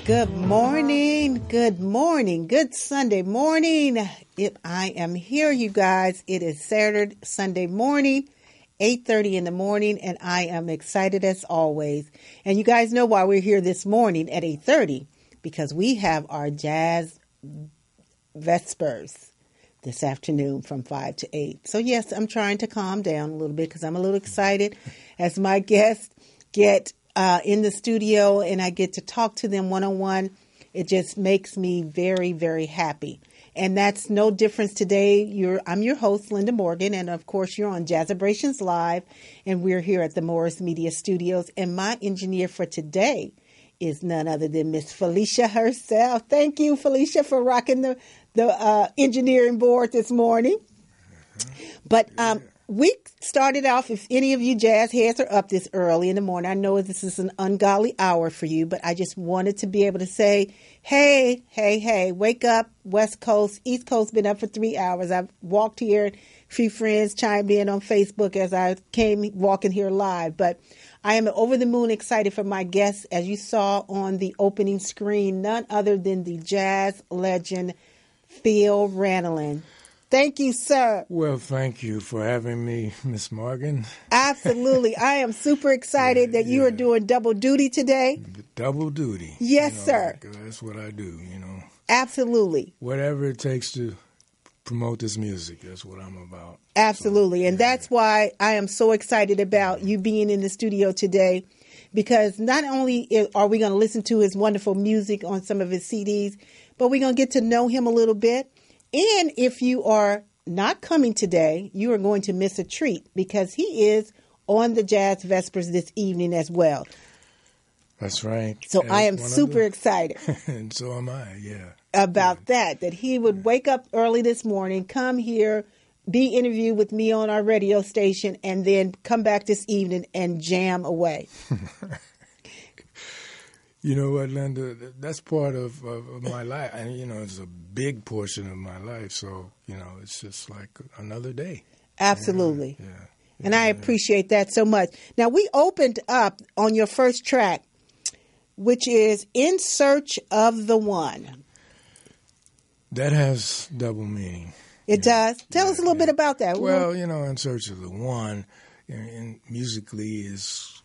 Good morning, good Sunday morning. I am here, you guys. It is Saturday, Sunday morning, 8:30 in the morning, and I am excited as always. And you guys know why we're here this morning at 8:30, because we have our Jazz Vespers this afternoon from 5 to 8. So yes, I'm trying to calm down a little bit because I'm a little excited as my guests get in the studio and I get to talk to them one-on-one. It just makes me very, very happy. And that's no difference today. I'm your host, Linda Morgan, and of course you're on Jazzabrations Live, and we're here at the Morris Media Studios. And my engineer for today is none other than Miss Felicia herself. Thank you, Felicia, for rocking the engineering board this morning. But we started off, if any of you jazz heads are up this early in the morning, I know this is an ungodly hour for you, but I just wanted to be able to say, hey, wake up, West Coast, East Coast, been up for 3 hours. I've walked here, a few friends chimed in on Facebook as I came walking here live, but I am over the moon excited for my guests, as you saw on the opening screen, none other than the jazz legend, Phil Ranelin. Thank you, sir. Well, thank you for having me, Miss Morgan. Absolutely. I am super excited that you are doing double duty today. Double duty. Yes, sir. That's what I do, Absolutely. Whatever it takes to promote this music, that's what I'm about. Absolutely. So, and that's why I am so excited about you being in the studio today, because not only are we going to listen to his wonderful music on some of his CDs, but we're going to get to know him a little bit. And if you are not coming today, you are going to miss a treat because he is on the Jazz Vespers this evening as well. That's right. So I am super excited. And so am I, about that he would wake up early this morning, come here, be interviewed with me on our radio station, and then come back this evening and jam away. You know what, Linda? That's part of my life. And, it's a big portion of my life. So, it's just like another day. Absolutely. Yeah. And I appreciate that so much. Now, we opened up on your first track, which is In Search of the One. That has double meaning. It does? Tell us a little bit about that. Well, In Search of the One, and musically is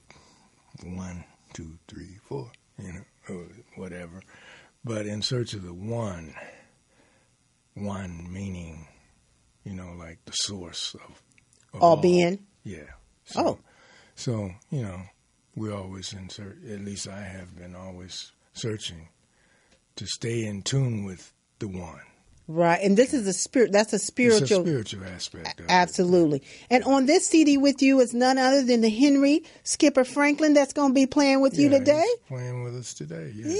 1, 2, 3, 4. Or whatever. But in search of the one meaning, like the source of all being? Yeah. So, we're always in search, at least I have been always searching to stay in tune with the one. Right, and this is a spirit. That's a spiritual. It's a spiritual aspect of absolutely. It. And on this CD with you is none other than the Henry Skipper Franklin that's going to be playing with you today. He's playing with us today. Yeah.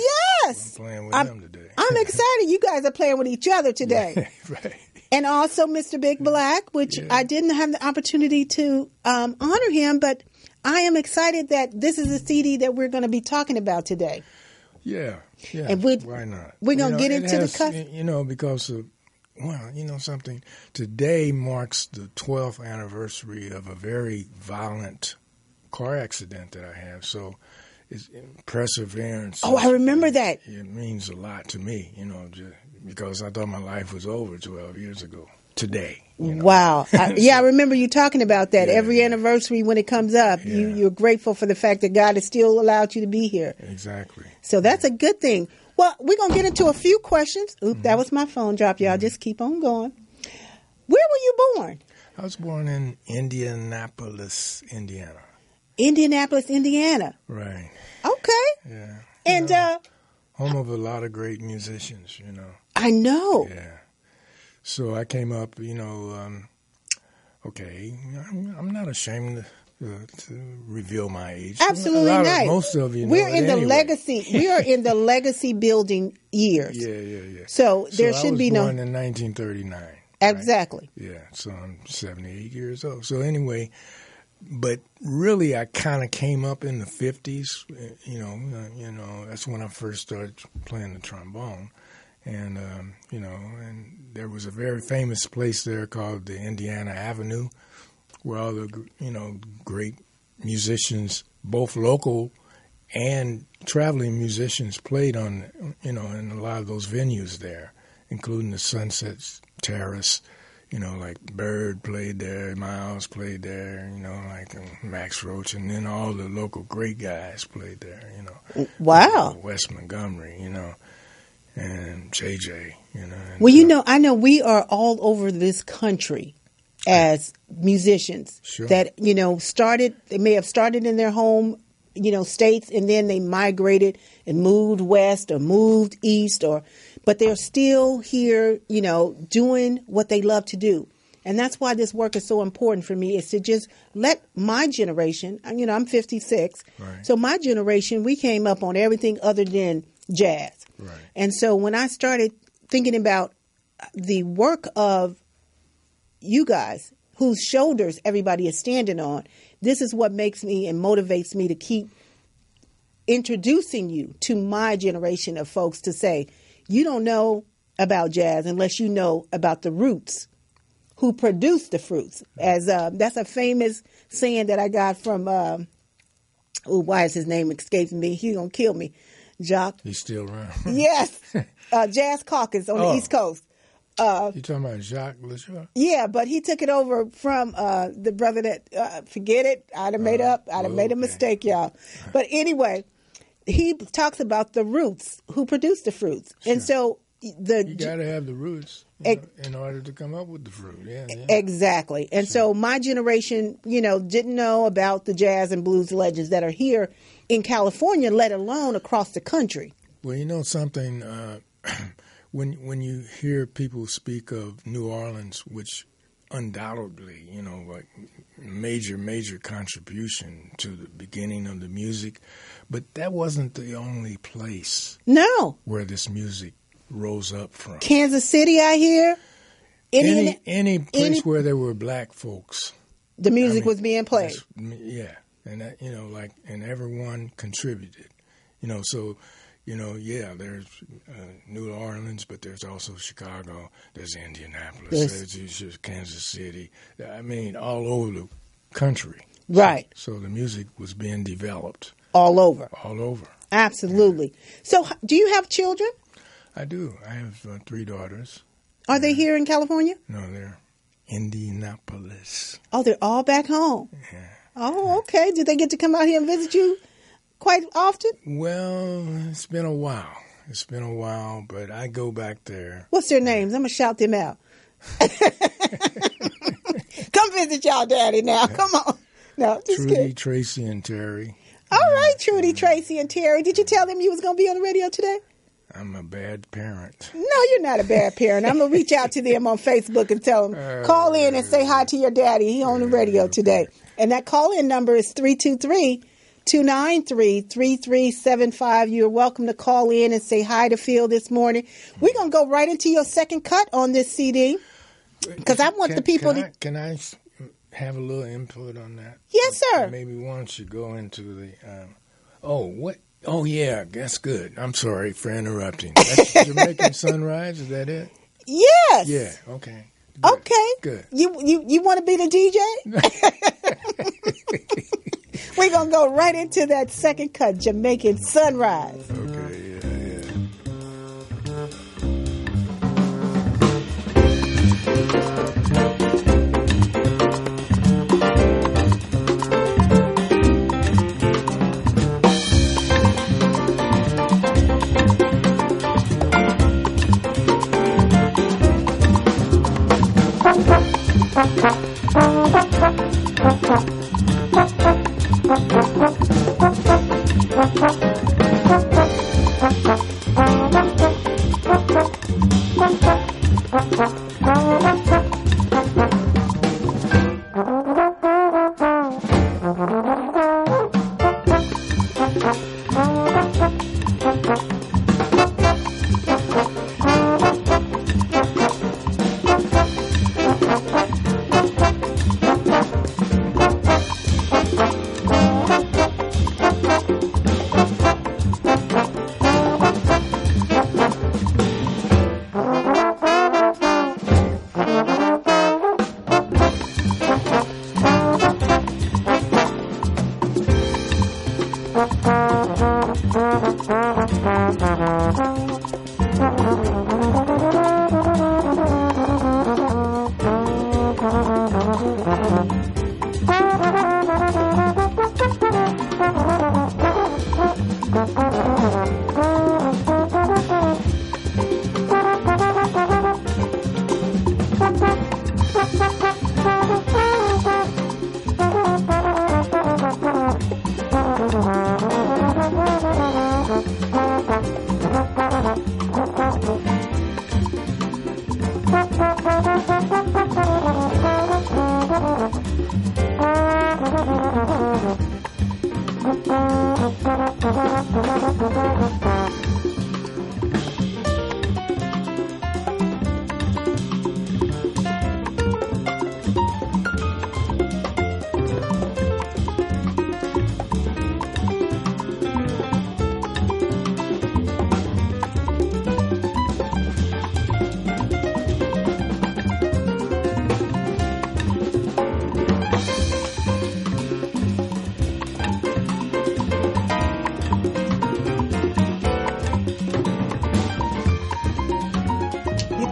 Yes, I'm playing with him today. I'm excited. You guys are playing with each other today. Right. And also Mr. Big Black, which I didn't have the opportunity to honor him, but I am excited that this is a CD that we're going to be talking about today. Yeah. And why not? We're going to get into the cut. Because something. Today marks the 12th anniversary of a very violent car accident that I have. So it's perseverance. Oh, I remember that. It means a lot to me, because I thought my life was over 12 years ago. Today. Wow. I remember you talking about that. Every anniversary when it comes up, you're grateful for the fact that God has still allowed you to be here. Exactly. So that's a good thing. Well, we're going to get into a few questions. Oops, that was my phone drop, y'all. Just keep on going. Where were you born? I was born in Indianapolis, Indiana. Indianapolis, Indiana. Right. Okay. Yeah. And home of a lot of great musicians, I know. Yeah. So I came up, I'm not ashamed to reveal my age. Absolutely not. Most of you know we're in the anyway. legacy. We are in the legacy building years. Yeah. So there should be no. I was born in 1939. Exactly. Right? Yeah. So I'm 78 years old. So anyway, but really, I kind of came up in the 50s. That's when I first started playing the trombone. And, and there was a very famous place there called the Indiana Avenue, where all the, great musicians, both local and traveling musicians played on, in a lot of those venues there, including the Sunset Terrace. Like Bird played there, Miles played there, like Max Roach, and then all the local great guys played there, Wow. Wes Montgomery, and JJ, And Well, I know we are all over this country as musicians. Sure. That, they may have started in their home, states, and then they migrated and moved west or moved east, but they're still here, doing what they love to do. And that's why this work is so important for me, is to just let my generation, I'm 56. Right. So my generation, we came up on everything other than jazz. Right. And so when I started thinking about the work of you guys, whose shoulders everybody is standing on, this is what makes me and motivates me to keep introducing you to my generation of folks, to say, you don't know about jazz unless you know about the roots, who produce the fruits. As that's a famous saying that I got from, why is his name escaping me? He's going to kill me. Jacques. He's still around. Yes. Jazz Caucus on the East Coast. You talking about Jacques LaJoie? Yeah, but he took it over from the brother that, forget it, I'd have made a mistake, y'all. But anyway, he talks about the roots, who produce the fruits. Sure. And so you got to have the roots in order to come up with the fruit. Yeah. Exactly. And so my generation, didn't know about the jazz and blues legends that are here in California, let alone across the country. Well, something, when you hear people speak of New Orleans, which undoubtedly, like major contribution to the beginning of the music, but that wasn't the only place where this music rose up from. Kansas City, I hear. Any place where there were black folks. The music was being played. Yeah. And that, and everyone contributed, so, there's New Orleans, but there's also Chicago, there's Indianapolis, there's Kansas City, all over the country. Right. So the music was being developed. All over. Absolutely. Yeah. So do you have children? I do. I have 3 daughters. Are they here in California? No, they're Indianapolis. Oh, they're all back home? Yeah. Oh, okay. Did they get to come out here and visit you quite often? Well, it's been a while, but I go back there. What's their names? I'm going to shout them out. Come visit y'all daddy now. Come on. No, just Trudy, kidding. Tracy, and Terry. All right, Trudy, Tracy, and Terry. Did you tell them you was going to be on the radio today? I'm a bad parent. No, you're not a bad parent. I'm going to reach out to them on Facebook and tell them, call in and say hi to your daddy. He's on the radio today. And that call-in number is 323-293-3375. You're welcome to call in and say hi to Phil this morning. We're going to go right into your second cut on this CD, because I want the people to... Can I have a little input on that? Yes, sir. Maybe once you go into the... Oh, yeah, that's good. I'm sorry for interrupting. That's Jamaican Sunrise, is that it? Yes. Yeah, okay. Good. Okay. Good. You want to be the DJ? We're going to go right into that second cut, Jamaican Sunrise. Okay, yeah.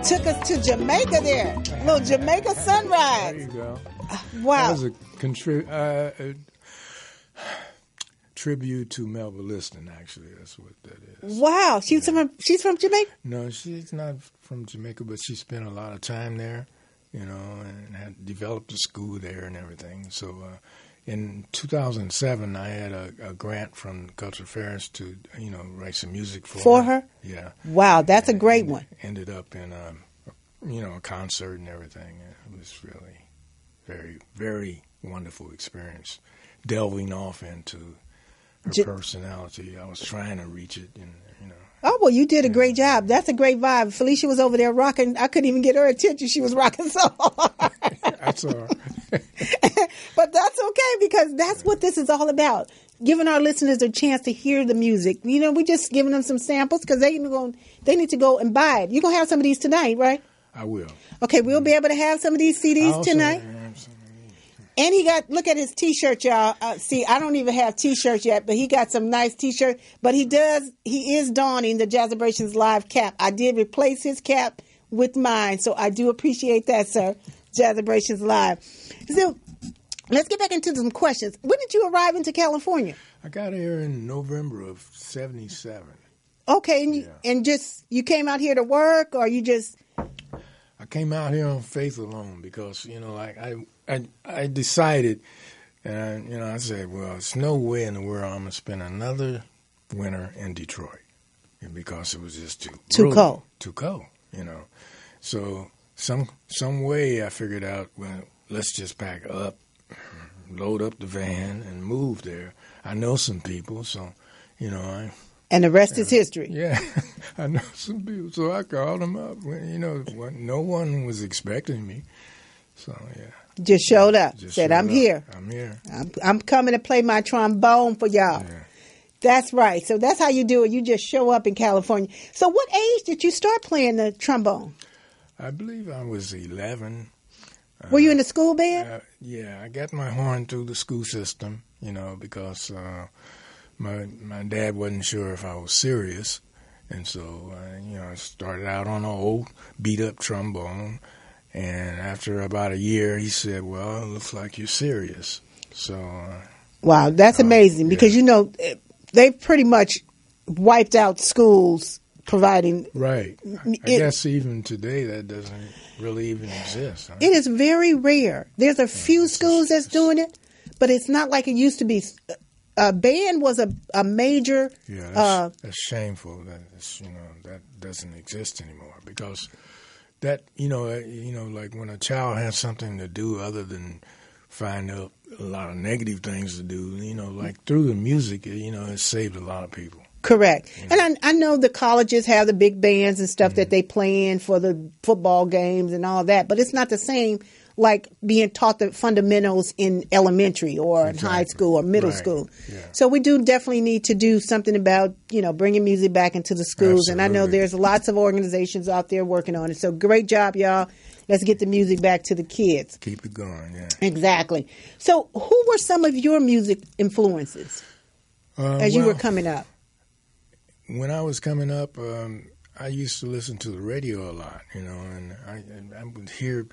Took us to Jamaica there. A little Jamaica sunrise. There you go. Wow. That was a tribute to Melba Liston, actually. That's what that is. Wow. She's from Jamaica? No, she's not from Jamaica, but she spent a lot of time there, and had developed a school there and everything. So in 2007, I had a grant from Culture Affairs to, write some music for her. Yeah. Wow, that's a great one. Ended up in, a concert and everything. It was really very, very wonderful experience. Delving off into her personality. I was trying to reach it, Oh, well, you did a great job. That's a great vibe. Felicia was over there rocking. I couldn't even get her attention. She was rocking so hard. I saw her. But that's okay, because that's what this is all about. Giving our listeners a chance to hear the music. We just giving them some samples because they need to go and buy it. You're going to have some of these tonight, right? I will. Okay, we'll be able to have some of these CDs tonight. And he look at his T-shirt, y'all. See, I don't even have T-shirts yet, but he got some nice T-shirts. But he is donning the Jazzabrations Live cap. I did replace his cap with mine, so I do appreciate that, sir. Jazzabrations Live. So let's get back into some questions. When did you arrive into California? I got here in November of '77. Okay, and you came out here to work, or you just... I came out here on faith alone because, I decided, and I said, well, there's no way in the world I'm going to spend another winter in Detroit, because it was just too cold. Too cold, So some way I figured out, well, let's just pack up, load up the van, and move there. I know some people, so, And the rest is history. Yeah, I know some people, so I called them up. No one was expecting me, so yeah. Just showed up. Said, I'm here. I'm here. I'm coming to play my trombone for y'all. Yeah. That's right. So that's how you do it. You just show up in California. So what age did you start playing the trombone? I believe I was 11. Were you in the school band? Yeah, I got my horn through the school system, because my dad wasn't sure if I was serious. And so, I started out on an old beat-up trombone. And after about a year, he said, well, it looks like you're serious. So... wow, that's amazing because, they pretty much wiped out schools providing... Right. I guess even today that doesn't really even exist. Huh? It is very rare. There's a few schools that's doing it, but it's not like it used to be. A band was a major... Yeah, that's shameful that that doesn't exist anymore because... That, like when a child has something to do other than find out a lot of negative things to do, like through the music, it saved a lot of people. Correct. And I know the colleges have the big bands and stuff that they play in for the football games and all that, but it's not the same like being taught the fundamentals in elementary or in high school or middle school. Yeah. So we do definitely need to do something about, bringing music back into the schools. Absolutely. And I know there's lots of organizations out there working on it. So great job, y'all. Let's get the music back to the kids. Keep it going, yeah. Exactly. So who were some of your music influences as you were coming up? when I was coming up, I used to listen to the radio a lot, and I would hear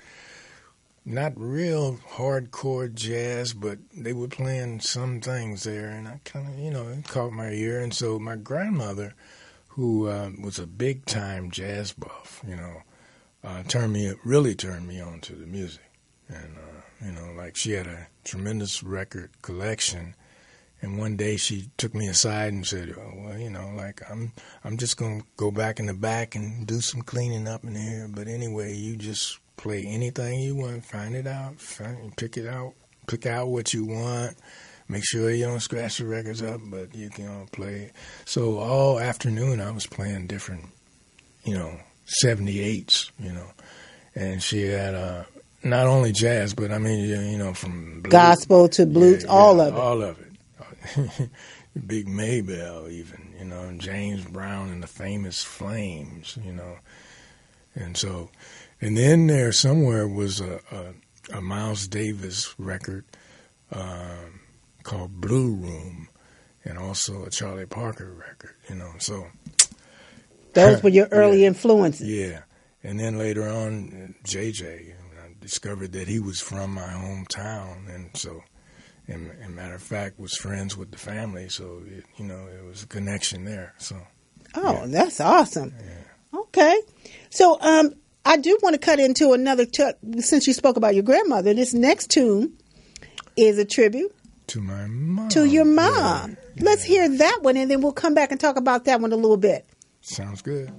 not real hardcore jazz, but they were playing some things there, and I kind of, it caught my ear. And so my grandmother, who was a big-time jazz buff, really turned me on to the music. And, like she had a tremendous record collection. And one day she took me aside and said, "Oh, well, like I'm just going to go back in the back and do some cleaning up in here. But anyway, you just play anything you want, find it out, pick out what you want. Make sure you don't scratch the records up, but you can play." So all afternoon I was playing different, 78s, and she had not only jazz, but I mean, from blues, gospel to blues, all of it. All of it. Big Maybell even, James Brown and the Famous Flames, and then there somewhere was a Miles Davis record called Blue Room, and also a Charlie Parker record, so those were your early influences. Yeah, and then later on, JJ, I discovered that he was from my hometown, and so. And matter of fact, was friends with the family, so it was a connection there. So, That's awesome. Yeah. Okay, so I do want to cut into another since you spoke about your grandmother. This next tune is a tribute to my mom. To your mom. Yeah. Let's hear that one, and then we'll come back and talk about that one a little bit. Sounds good.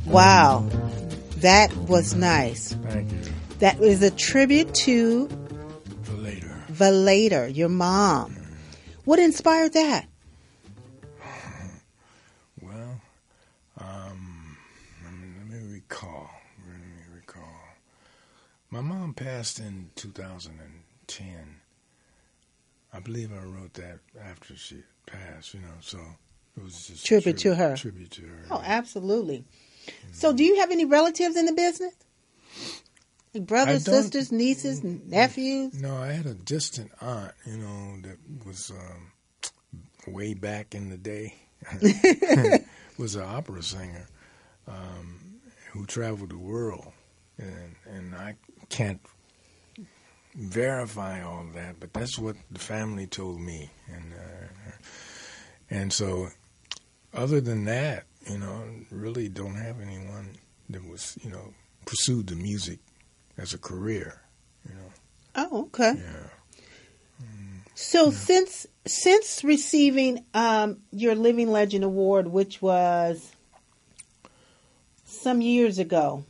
Wow, that was nice. Thank you. That was a tribute to Valater, your mom. What inspired that? Well, let me recall. My mom passed in 2010. I believe I wrote that after she passed, so it was just tribute to her. Tribute to her. Oh, absolutely. So do you have any relatives in the business? Like brothers, sisters, nieces, nephews? No, I had a distant aunt, that was way back in the day. Was an opera singer who traveled the world, and I can't verify all that, but that's what the family told me, and so other than that, really don't have anyone that was pursued the music as a career. Oh, okay. Yeah. So since receiving your Living Legend Award, which was some years ago,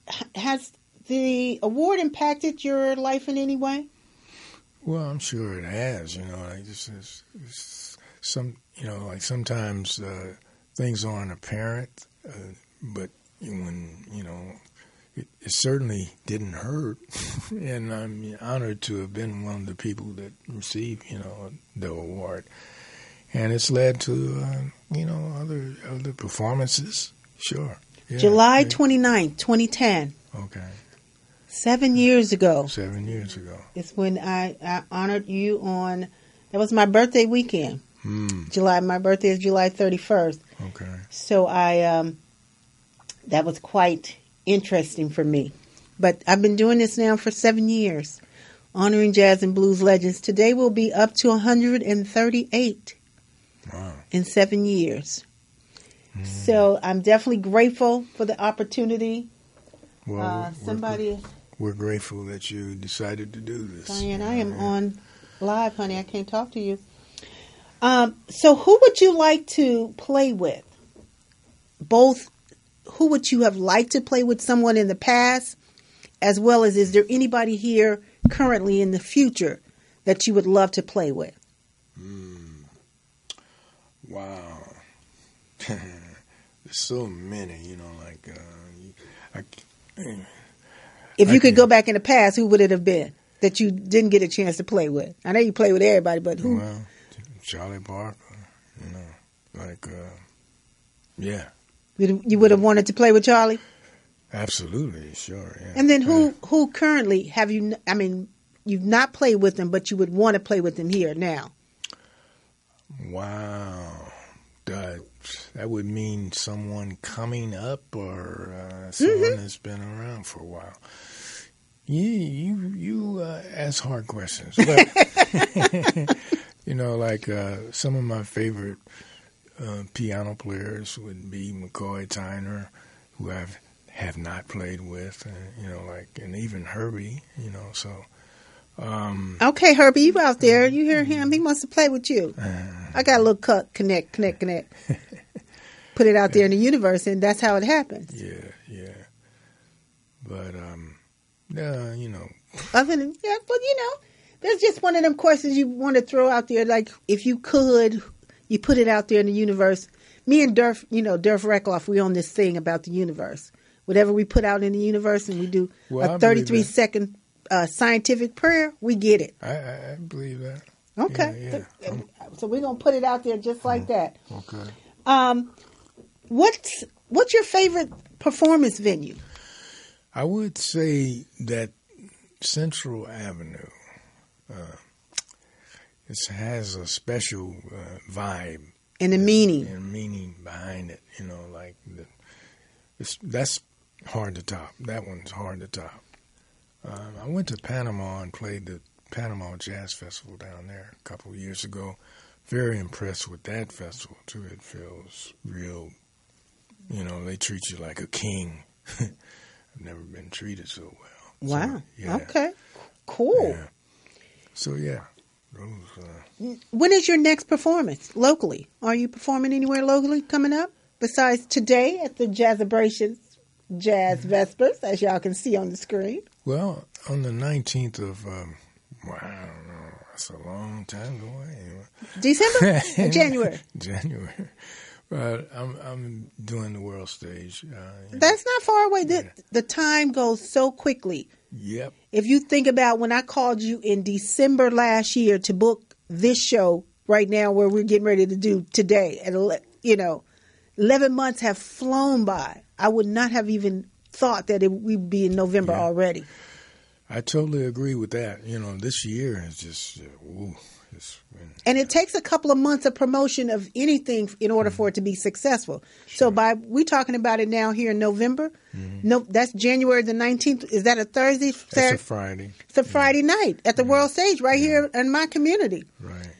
Mm-hmm. has the award impacted your life in any way? Well, I'm sure it has. Like it's like sometimes things aren't apparent, but when it certainly didn't hurt, and I'm honored to have been one of the people that received the award, and it's led to other performances. Sure. Yeah. July 29th, 2010. Okay. 7 years ago. 7 years ago. It's when I honored you that was my birthday weekend. My birthday is July 31st. Okay. So that was quite interesting for me. But I've been doing this now for 7 years, honoring jazz and blues legends. Today will be up to 138 in 7 years. So I'm definitely grateful for the opportunity. Well, we're grateful that you decided to do this. Diane, I am on live, honey. I can't talk to you. So who would you like to play with? Both, who would you have liked to play with, someone in the past, as well as is there anybody here currently in the future that you would love to play with? Wow. There's so many, if you could go back in the past, who would it have been that you didn't get a chance to play with? I know you play with everybody, but who? Well, Charlie Parker, yeah. You would have wanted to play with Charlie? Absolutely, sure, yeah. And then who currently have you, you've not played with him, but you would want to play with him here now? Wow. That would mean someone coming up or someone that's been around for a while. You ask hard questions. But, some of my favorite piano players would be McCoy Tyner, who I have not played with, and even Herbie, so... okay, Herbie, you out there. You hear him. He wants to play with you. I got a little connect. Put it out there in the universe, and that's how it happens. Yeah. But, Other than, but there's just one of them questions you want to throw out there. Like, if you could, you put it out there in the universe. Me and Durf Reckloff, we on this thing about the universe. Whatever we put out in the universe, and we do a 33-second scientific prayer, we get it. I believe that. Okay. Yeah. So we're going to put it out there just like that. Okay. What's your favorite performance venue? I would say that Central Avenue it has a special vibe. And a meaning. And a meaning behind it. That's hard to top. That one's hard to top. I went to Panama and played the Panama Jazz Festival down there a couple of years ago. Very impressed with that festival, too. It feels real, they treat you like a king. I've never been treated so well. Wow. So, yeah. Okay. Cool. Yeah. So, yeah. Those, when is your next performance locally? Are you performing anywhere locally coming up? Besides today at the Jazzabrations Jazz Vespers, as y'all can see on the screen. Well, on the 19th of, I don't know, that's a long time away. December? January? January. But I'm doing the world stage. That's not far away. The time goes so quickly. Yep. If you think about when I called you in December last year to book this show right now where we're getting ready to do today, and 11 months have flown by. I would not have even thought that we'd be in November already. I totally agree with that. This year is just, And it takes a couple of months of promotion of anything in order for it to be successful. Sure. So we talking about it now here in November. No, that's January the 19th. Is that a Thursday? That's a Friday. It's a Friday night at the World Stage right here in my community. Right.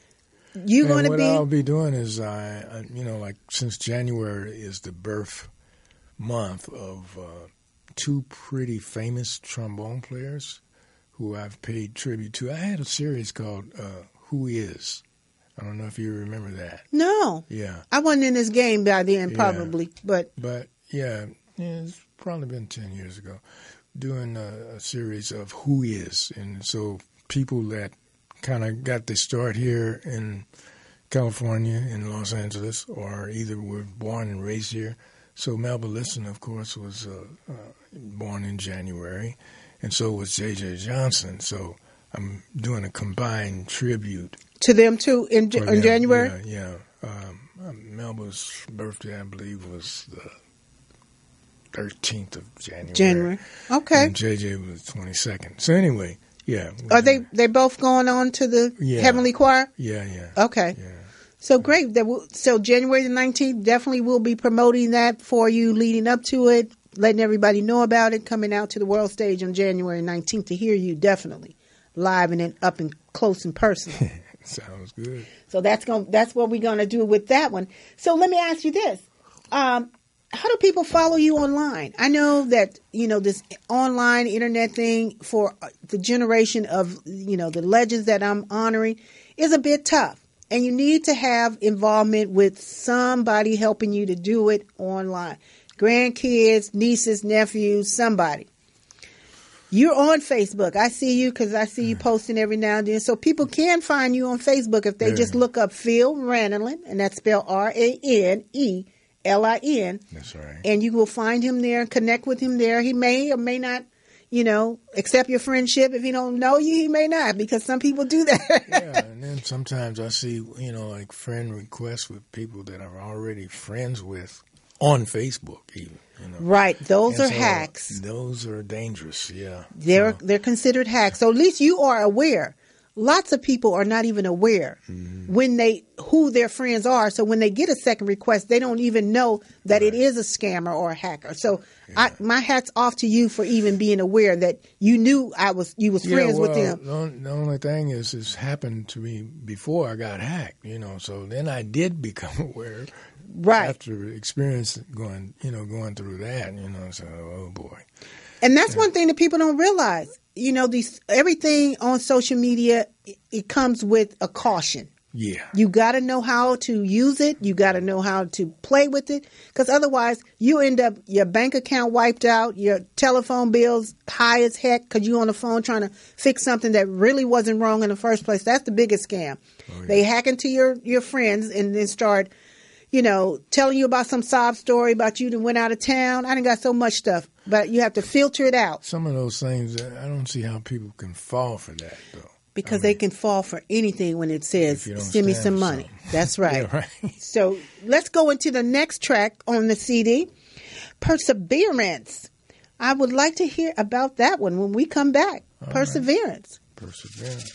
You're going to what be. What I'll be doing is, like since January is the birth month of two pretty famous trombone players who I've paid tribute to. I had a series called Who Is? I don't know if you remember that. No. Yeah. I wasn't in this game by then, probably, but yeah, it's probably been 10 years ago, doing a series of Who Is. And so people that kind of got their start here in California, in Los Angeles, or either were born and raised here. So Melba Liston, of course, was born in January, and so was J.J. Johnson. So I'm doing a combined tribute to them too in January. Yeah. Melba's birthday, I believe, was the 13th of January. Okay. And JJ was 22nd. So anyway, yeah. Are they both going on to the Heavenly Choir? Yeah. Okay. Yeah. So great. So January the 19th, definitely will be promoting that for you leading up to it, letting everybody know about it, coming out to the world stage on January 19th to hear you definitely live and up and close and personal. Sounds good. So that's what we're going to do with that one. So let me ask you this. How do people follow you online? I know that, this online internet thing for the generation of, the legends that I'm honoring is a bit tough. And you need to have involvement with somebody helping you to do it online. Grandkids, nieces, nephews, somebody. You're on Facebook. I see you because I see you posting every now and then. So people can find you on Facebook if they just look up Phil Ranelin, and that's spelled Ranelin. That's right. And you will find him there and connect with him there. He may or may not, accept your friendship. If he don't know you, he may not, because some people do that. Yeah, and then sometimes I see, like friend requests with people that I'm already friends with on Facebook even. Right. Those are hacks. Those are dangerous, yeah. They're considered hacks. So at least you are aware. Lots of people are not even aware who their friends are. So when they get a second request, they don't even know that it is a scammer or a hacker. So my hat's off to you for even being aware that you knew you was friends with them. The only thing is, it's happened to me before I got hacked, so then I did become aware. Right. After experience going through that, so, oh boy. And that's one thing that people don't realize. Everything on social media, it comes with a caution. Yeah. You got to know how to use it. You got to know how to play with it. Because otherwise, you end up your bank account wiped out, your telephone bills high as heck because you're on the phone trying to fix something that really wasn't wrong in the first place. That's the biggest scam. Oh, yeah. They hack into your friends and then start telling you about some sob story about you that went out of town. I done got so much stuff, but you have to filter it out. Some of those things, I don't see how people can fall for that, though. Because they can fall for anything when it says, send me some money. Something. That's right. Yeah, right. So let's go into the next track on the CD, Perseverance. I would like to hear about that one when we come back. All Perseverance. Right. Perseverance.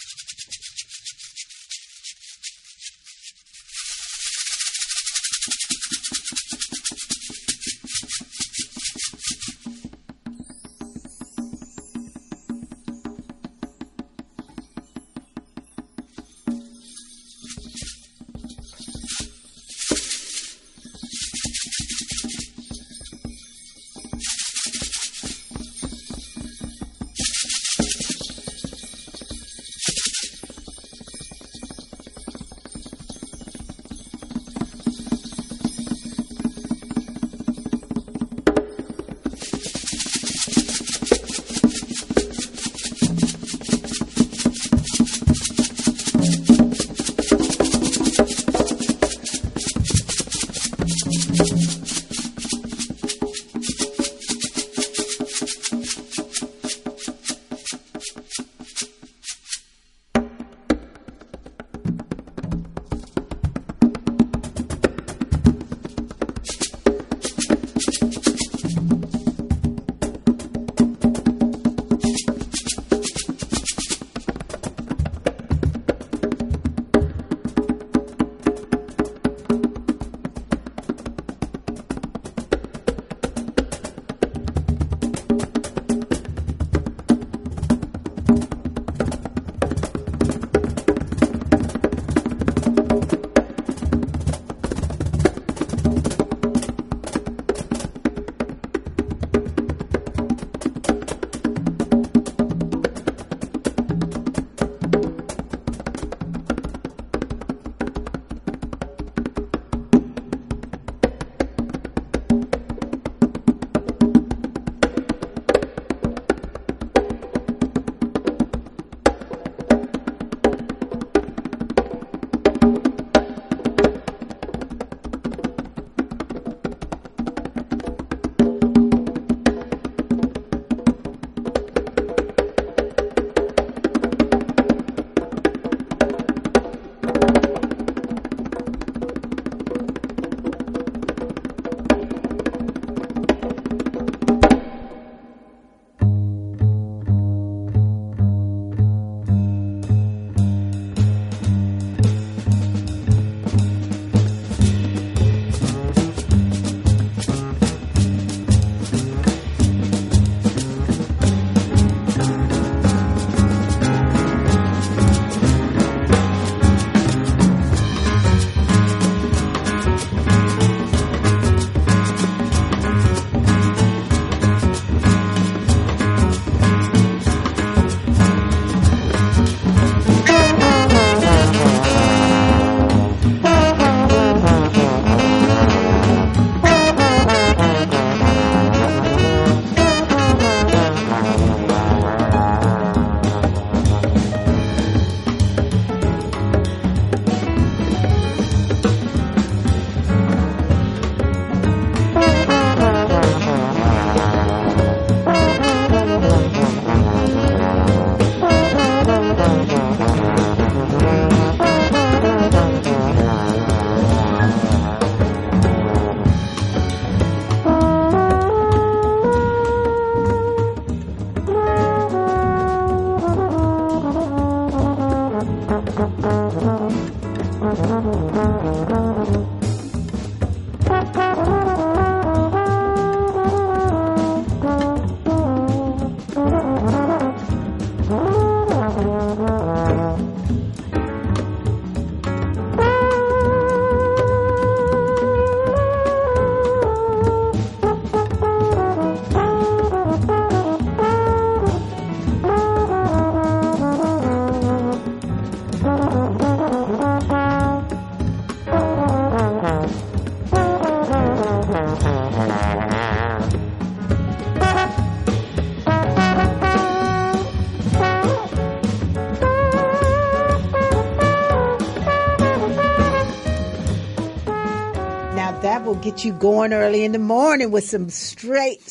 get you going early in the morning with some straight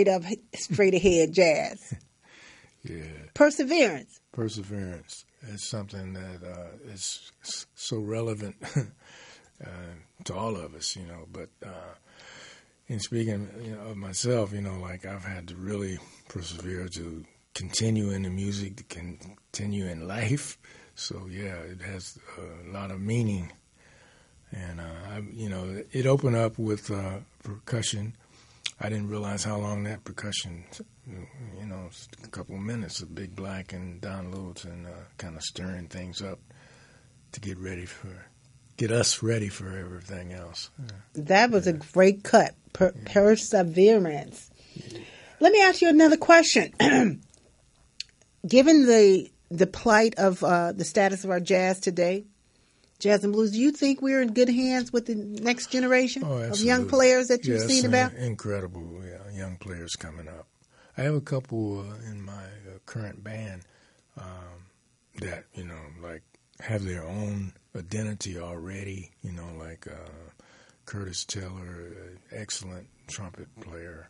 ahead jazz. Yeah. Perseverance. It's something that is so relevant to all of us, But in speaking of myself, like I've had to really persevere to continue in the music, to continue in life. So yeah, it has a lot of meaning, and it opened up with percussion. I didn't realize how long that percussion, a couple of minutes of Big Black and Don Littleton kind of stirring things up to get us ready for everything else. That was a great cut. Perseverance. Yeah. Let me ask you another question. Given the plight of the status of our jazz today, jazz and blues, do you think we're in good hands with the next generation of young players that you've seen about? Incredible young players coming up. I have a couple in my current band that, like have their own identity already, like Curtis Taylor, excellent trumpet player.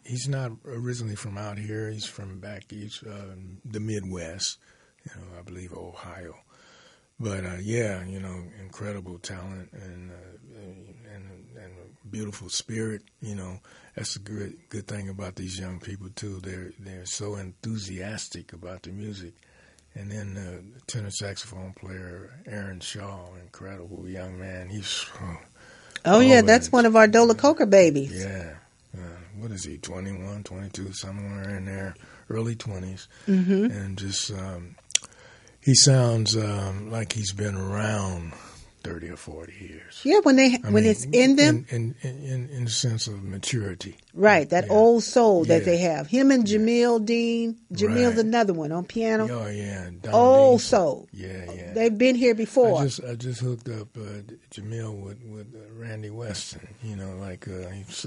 He's not originally from out here. He's from back east, the Midwest, I believe Ohio. But incredible talent and beautiful spirit. That's a good thing about these young people too. They're so enthusiastic about the music. And then the tenor saxophone player Aaron Shaw, incredible young man. He's that's one of our Dola Coker babies. Yeah. What is he, 21, 22, somewhere in there, early 20s. Mm-hmm. And just he sounds like he's been around 30 or 40 years. Yeah, when it's in them. In the sense of maturity. Right, that old soul that they have. Him and Jamil Dean. Jamil's another one on piano. Oh, yeah. Old Dean. Soul. Yeah. They've been here before. I just hooked up Jamil with Randy Weston. He's...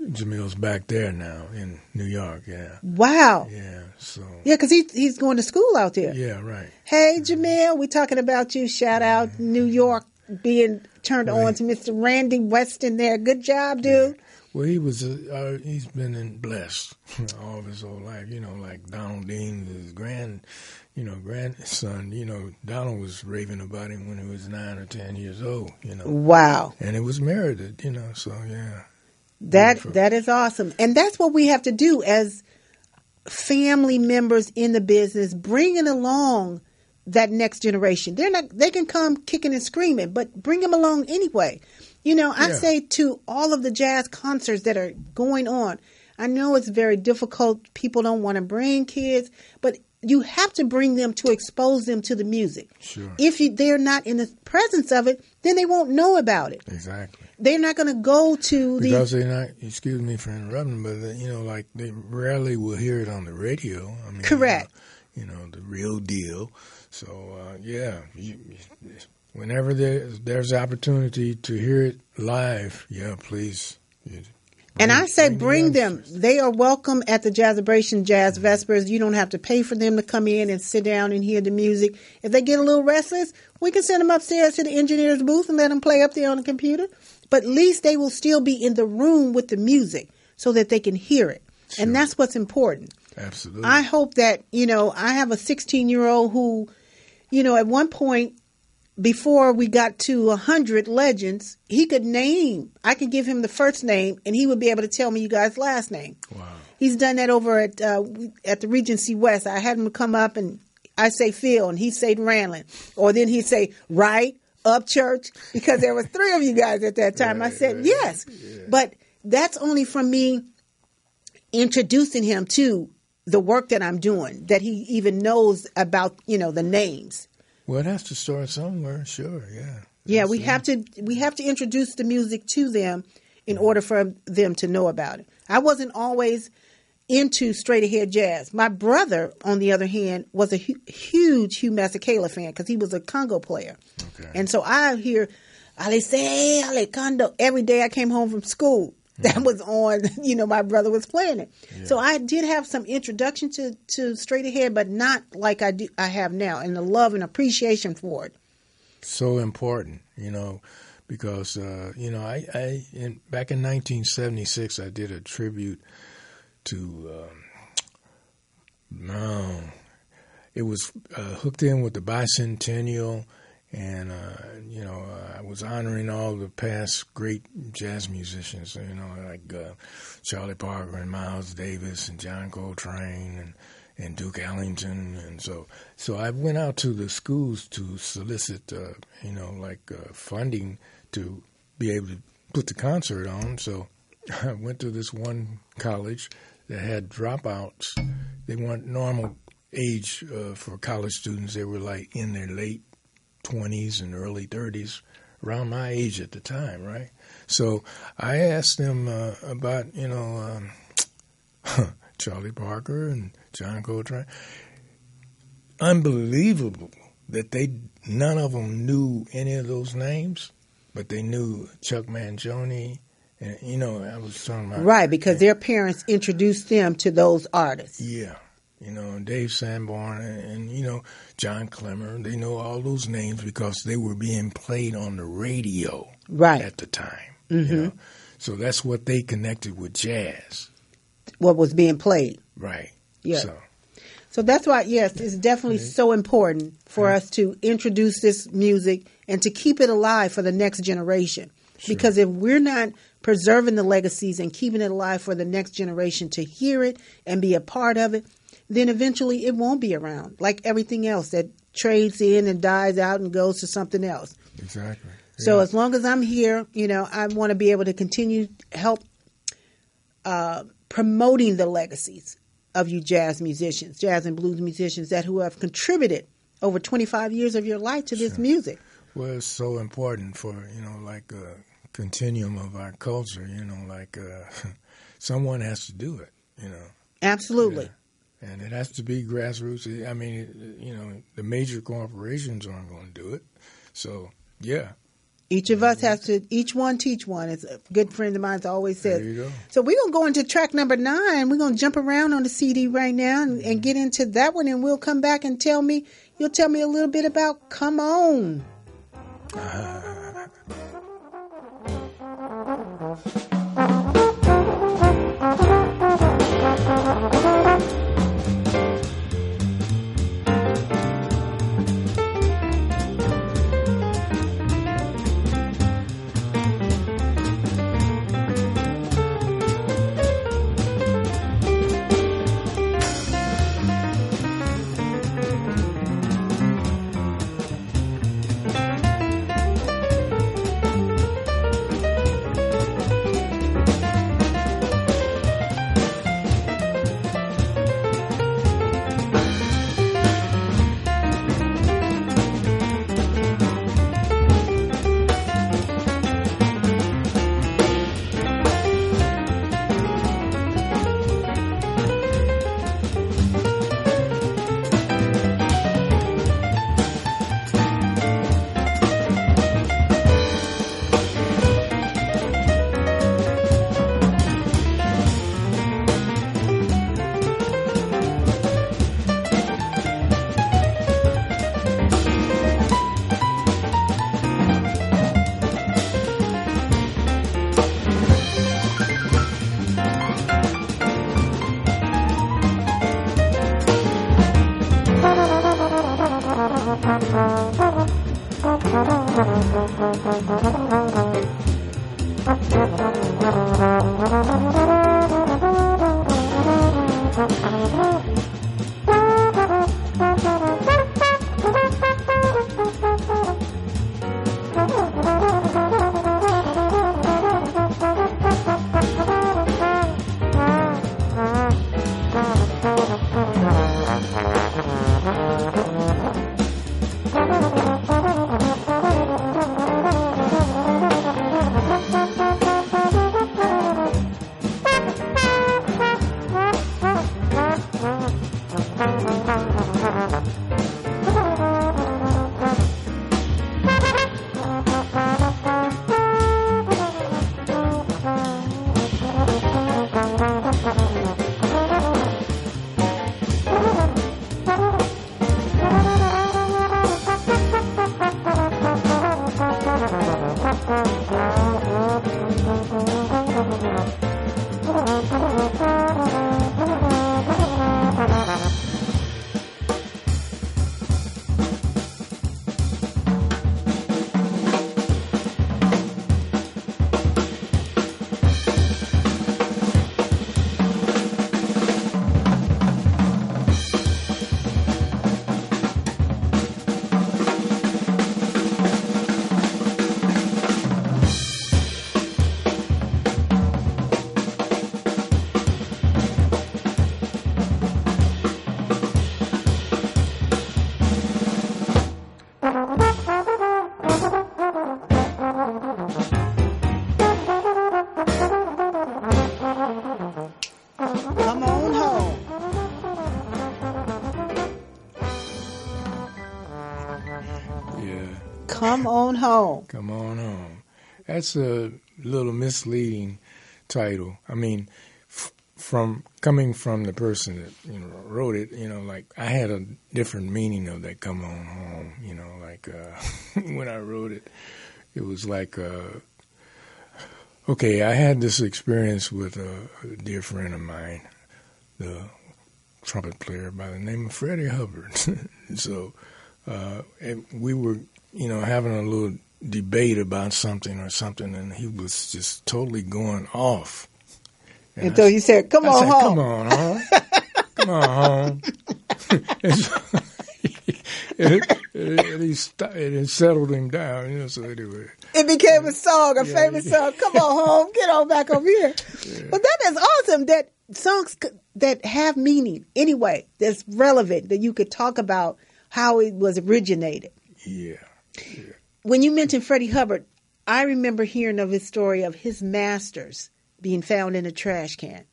Jamil's back there now in New York, yeah. Wow. Yeah, so. Yeah, because he's going to school out there. Yeah, right. Hey, Jamil, we talking about you. Shout out New York being turned on to Mr. Randy Weston there. Good job, dude. Yeah. Well, he's been blessed all of his whole life. Like Donald Dean, his grandson. Donald was raving about him when he was 9 or 10 years old. Wow. And it was merited. So yeah. That is awesome. And that's what we have to do as family members in the business, bringing along that next generation. They can come kicking and screaming, but bring them along anyway. I say to all of the jazz concerts that are going on, I know it's very difficult. People don't want to bring kids, but you have to bring them to expose them to the music. Sure. If they're not in the presence of it, then they won't know about it. Exactly. They're not going to go to because they're not. Excuse me for interrupting, but like they rarely will hear it on the radio. I mean, correct. The real deal. So whenever there's opportunity to hear it live, please. And I say bring them. They are welcome at the Jazzabrations Jazz Vespers. You don't have to pay for them to come in and sit down and hear the music. If they get a little restless, we can send them upstairs to the engineer's booth and let them play up there on the computer. But at least they will still be in the room with the music so that they can hear it. Sure. And that's what's important. Absolutely. I hope that, I have a 16-year-old who, at one point, before we got to 100 legends, he could name. I could give him the first name, and he would be able to tell me you guys' last name. Wow. He's done that over at the Regency West. I had him come up, and I say Phil, and he'd say Ranelin. Or then he'd say, right, up church, because there was 3 of you guys at that time. I said, yes. Yeah. But that's only from me introducing him to the work that I'm doing, that he even knows about, the names. Well, it has to start somewhere, sure, yeah. Yeah, we have to introduce the music to them in order for them to know about it. I wasn't always into straight ahead jazz. My brother, on the other hand, was a huge Hugh Masekela fan because he was a Congo player. Okay. And so I hear Ale Se, Ale Kondo every day I came home from school. That was on, my brother was playing it. Yeah. So I did have some introduction to straight ahead, but not like I have now, and the love and appreciation for it. So important, because back in 1976 I did a tribute to it was hooked in with the bicentennial, and I was honoring all the past great jazz musicians, like Charlie Parker and Miles Davis and John Coltrane and Duke Ellington, and so I went out to the schools to solicit funding to be able to put the concert on. So I went to this one college that had dropouts. They weren't normal age for college students. They were like in their late 20s and early 30s, around my age at the time, right? So I asked them about, Charlie Parker and John Coltrane. Unbelievable that none of them knew any of those names, but they knew Chuck Mangione. And, I was talking about... Right, because their parents introduced them to those artists. Yeah. Dave Sanborn and John Clemmer. They know all those names because they were being played on the radio at the time. Mm-hmm. So that's what they connected with jazz. What was being played. Right. Yeah. So that's why, yes, it's definitely so important for us to introduce this music and to keep it alive for the next generation. Sure. Because if we're not preserving the legacies and keeping it alive for the next generation to hear it and be a part of it, then eventually it won't be around, like everything else that trades in and dies out and goes to something else. Exactly. So as long as I'm here, I want to be able to continue help promoting the legacies of you jazz musicians, jazz and blues musicians who have contributed over 25 years of your life to this music. Well, it's so important for, like a continuum of our culture, someone has to do it, Absolutely. Yeah. And it has to be grassroots. I mean, the major corporations aren't going to do it. So, yeah. Each of us has to, each one teach one. It's a good friend of mine always says. There you go. So we're going to go into track number 9. We're going to jump around on the CD right now and get into that one. And we'll come back and you'll tell me a little bit about Come On. Come on home. Yeah. Come on home. Come on home. That's a little misleading title. I mean, from coming from the person that wrote it, like I had a different meaning of that "come on home." Like when I wrote it, it was like, okay, I had this experience with a dear friend of mine, the trumpet player by the name of Freddie Hubbard. So and we were, having a little debate about something, and he was just totally going off. And so you said, "Come on home." Come on home. Come on home. And it settled him down. So anyway, it became a song, a famous song. Come on home, get on back over here. Yeah. But that is awesome. That songs that have meaning anyway, that's relevant, that you could talk about how it was originated. Yeah. When you mentioned Freddie Hubbard, I remember hearing of his story of his masters being found in a trash can.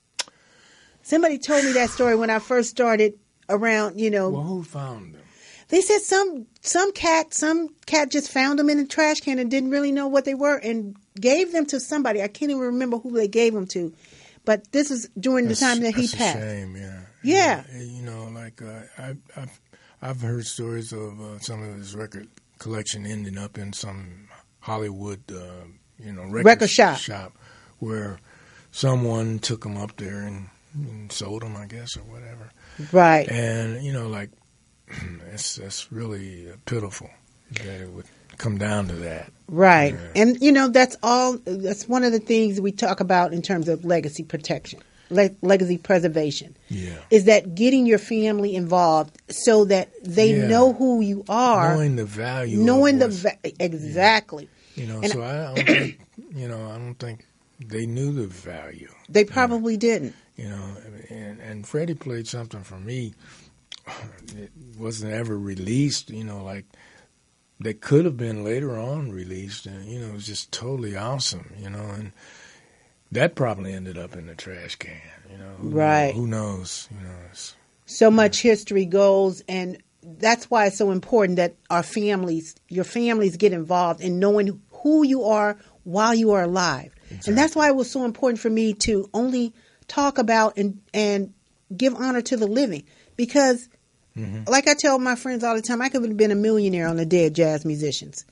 Somebody told me that story when I first started around, Well, who found them? They said some cat just found them in a trash can and didn't really know what they were and gave them to somebody. I can't even remember who they gave them to. But this is during the time that he passed. That's a shame, yeah. Yeah. Like I've heard stories of some of his record collection ending up in some Hollywood, record shop where someone took them up there and sold them, I guess, or whatever. Right. And, that's really pitiful that it would come down to that. Right. And, that's one of the things we talk about in terms of legacy protection, legacy preservation. Yeah. Is that getting your family involved so that they know who you are. Knowing the value. Exactly. And so I don't think, I don't think they knew the value. They probably didn't. And Freddie played something for me. It wasn't ever released, like that could have been later on released. And, it was just totally awesome, and that probably ended up in the trash can, Right. Who knows, So much history goes, and that's why it's so important that your families get involved in knowing who you are while you are alive. Exactly. And that's why it was so important for me to only talk about and give honor to the living. Because, like I tell my friends all the time, I could have been a millionaire on the dead jazz musicians.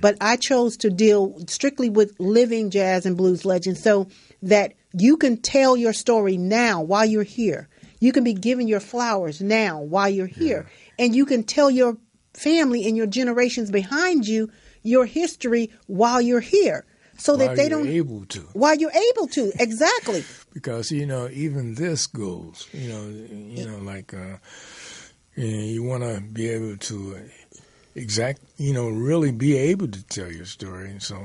But I chose to deal strictly with living jazz and blues legends so that you can tell your story now while you're here. You can be giving your flowers now while you're here. Yeah. And you can tell your family and your generations behind you your history while you're here. So that they don't. While you're able to, exactly. Because even this goes. Like you want to be able to really be able to tell your story. So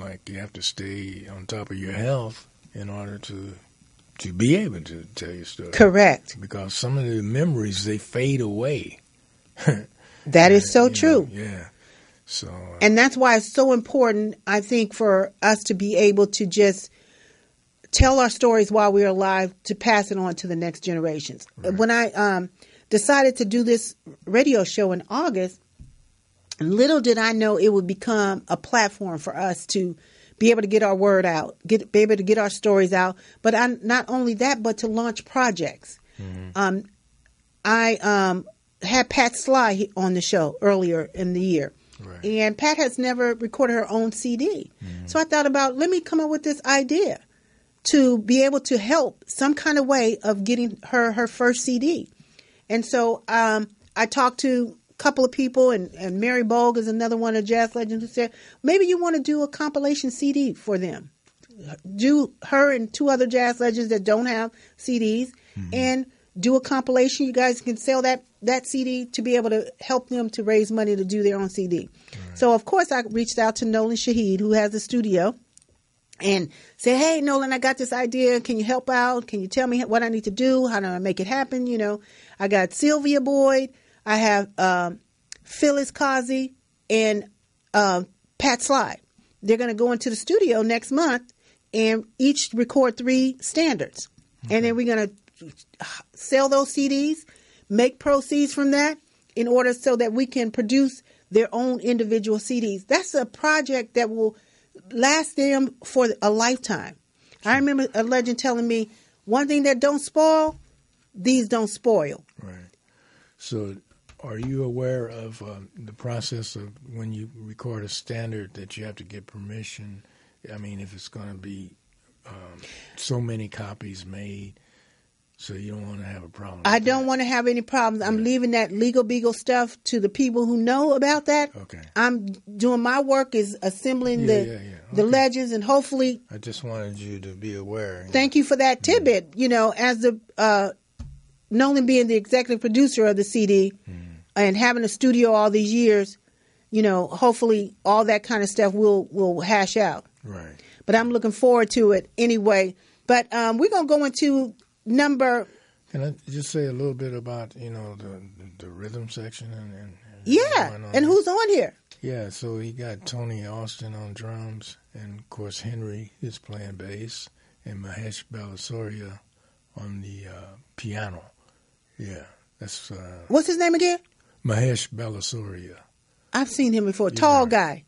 like you have to stay on top of your health in order to be able to tell your story. Correct. Because some of the memories, they fade away. That is so true. Yeah. So, and that's why it's so important, I think, for us to be able to just tell our stories while we're alive to pass it on to the next generations. Right. When I decided to do this radio show in August, little did I know it would become a platform for us to be able to get our word out, be able to get our stories out. But not only that, but to launch projects. Mm-hmm. I had Pat Sly on the show earlier in the year. Right. And Pat has never recorded her own CD. Mm-hmm. So I thought about, let me come up with this idea to be able to help some kind of way of getting her first CD. And so I talked to a couple of people, and Mary Bogue is another one of the jazz legends, who said, maybe you want to do a compilation CD for them. Do her and two other jazz legends that don't have CDs, and do a compilation. You guys can sell that CD to be able to help them to raise money to do their own CD. Right. So, of course, I reached out to Nolan Shahid, who has a studio, and said, hey, Nolan, I got this idea. Can you help out? Can you tell me what I need to do? How do I make it happen? I got Sylvia Boyd. I have Phyllis Kazi and Pat Sly. They're going to go into the studio next month and each record 3 standards. Okay. And then we're going to sell those CDs, make proceeds from that in order so that we can produce their own individual CDs. That's a project that will last them for a lifetime. I remember a legend telling me, one thing that don't spoil, these don't spoil. Right. So are you aware of the process of when you record a standard that you have to get permission? I mean, if it's going to be so many copies made, so you don't want to have a problem. I don't want to have any problems. I'm leaving that legal beagle stuff to the people who know about that. Okay. I'm doing my work is assembling the legends, and hopefully. I just wanted you to be aware. Thank you for that tidbit. You know, as the Nolan being the executive producer of the CD and having a studio all these years, you know, hopefully all that kind of stuff will hash out. Right. But I'm looking forward to it anyway. But we're gonna go into number. Can I just say a little bit about, you know, the rhythm section and who's on here? Yeah, so he got Tony Austin on drums, and of course Henry is playing bass, and Mahesh Balasoria on the piano. Yeah, that's what's his name again? Mahesh Balasoria. I've seen him before. Tall guy,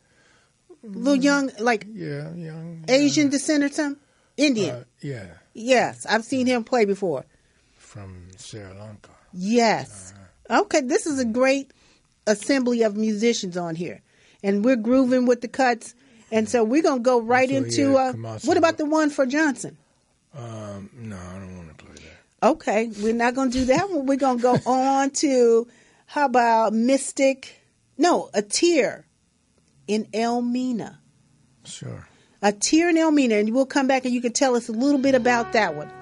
little young, like young Asian descent or something. Indian. Yeah. Yes, I've seen him play before. From Sri Lanka. Yes. Okay, this is a great assembly of musicians on here. And we're grooving with the cuts. And so we're going to go right into... what about the one for Johnson? No, I don't want to play that. Okay, we're not going to do that one. We're going to go on to, how about Mystic... No, A Tear in Elmina. Sure. A Tear in Elmina, and we'll come back and you can tell us a little bit about that one.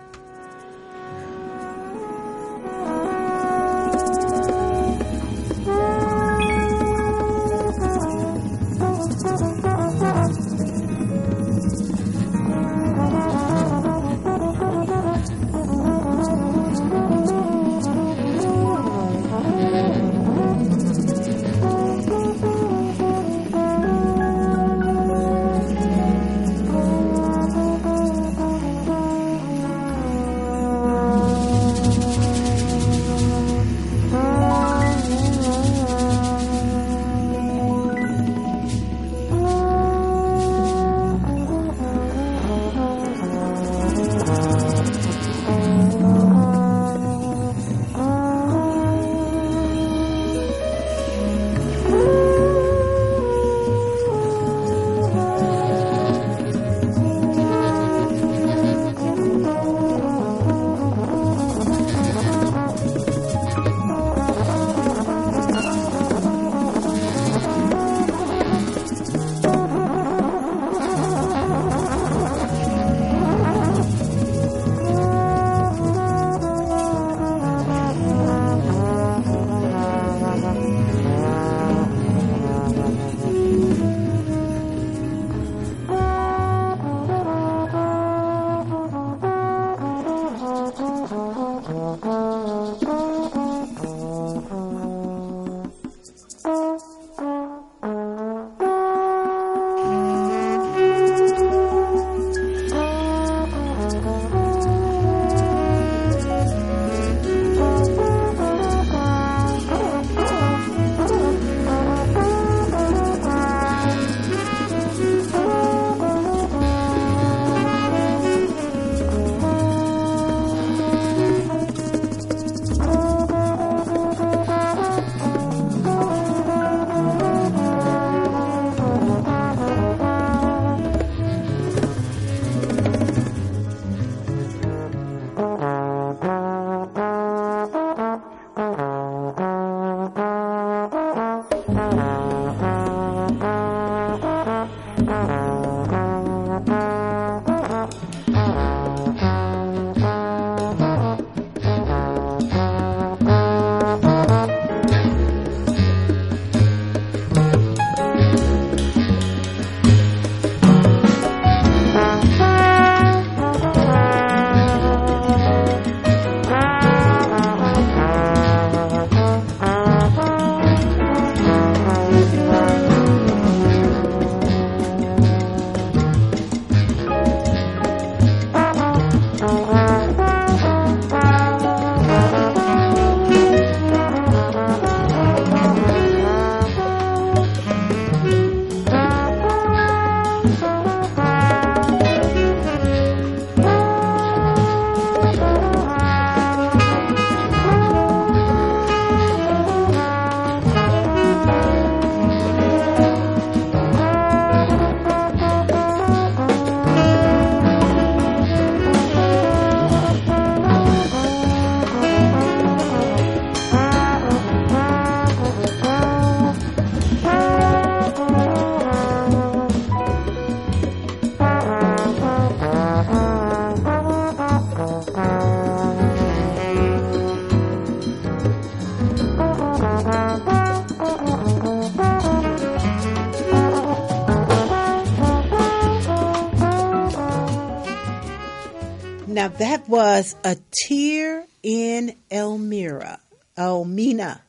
was A Tear in Elmina. Elmina.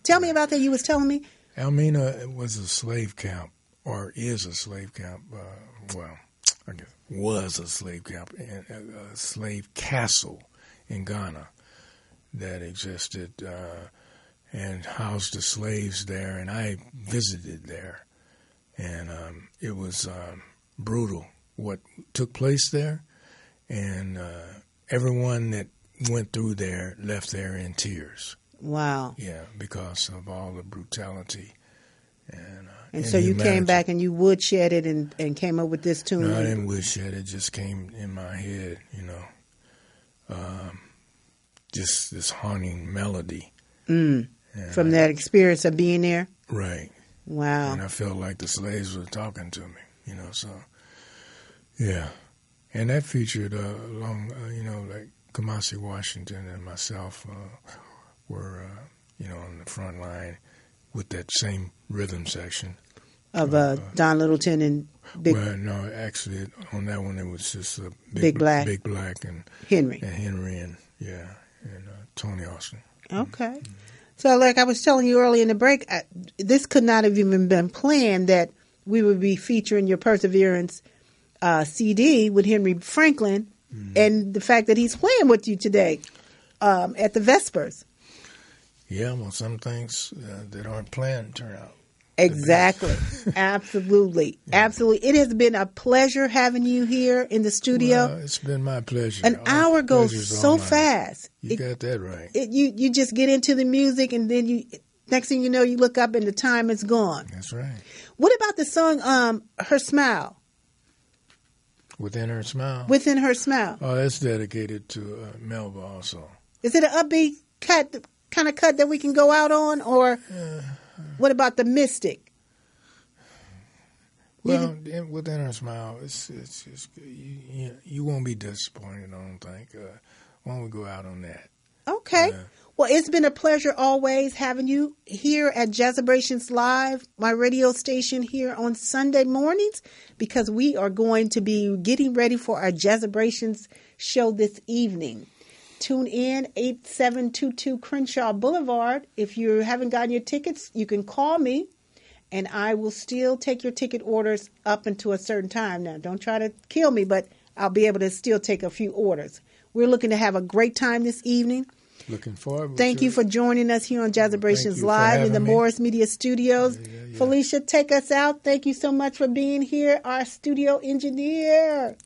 Tell me about that. You was telling me. Elmina was a slave camp, or is a slave camp. I guess was a slave camp, a slave castle in Ghana that existed and housed the slaves there. And I visited there, and it was brutal what took place there, and everyone that went through there left there in tears. Wow. Yeah, because of all the brutality. And so you came back and you woodshedded and came up with this tune? No, I didn't woodshed. It just came in my head, just this haunting melody. From that experience of being there? Right. Wow. And I felt like the slaves were talking to me, so, yeah. And that featured along, like Kamasi Washington and myself were, on the front line with that same rhythm section. Of Don Littleton and Big... Well, no, actually, on that one, it was just Big Black. Big Black and Henry. And Tony Austin. Okay. So like I was telling you earlier in the break, this could not have even been planned that we would be featuring your Perseverance CD with Henry Franklin and the fact that he's playing with you today at the Vespers. Yeah, well, some things that aren't planned turn out. Exactly. Absolutely. Yeah. Absolutely. It has been a pleasure having you here in the studio. Well, it's been my pleasure. An hour goes so fast. You got that right. You just get into the music and then next thing you know, you look up and the time is gone. That's right. What about the song Her Smile? Within Her Smile? Within Her Smile. Oh, that's dedicated to Melba also. Is it an upbeat kind of cut that we can go out on, or what about the Mystic? Well, Within Her Smile, it's you won't be disappointed, I don't think. Why don't we go out on that? Okay. Well, it's been a pleasure always having you here at Jazzabrations Live, my radio station here on Sunday mornings, because we are going to be getting ready for our Jazzabrations show this evening. Tune in, 8722 Crenshaw Boulevard. If you haven't gotten your tickets, you can call me, and I will still take your ticket orders up until a certain time. Now, don't try to kill me, but I'll be able to still take a few orders. We're looking to have a great time this evening. Looking forward. Thank you for joining us here on Jazzabrations Live in the Morris Media Studios. Yeah. Felicia, take us out. Thank you so much for being here, our studio engineer.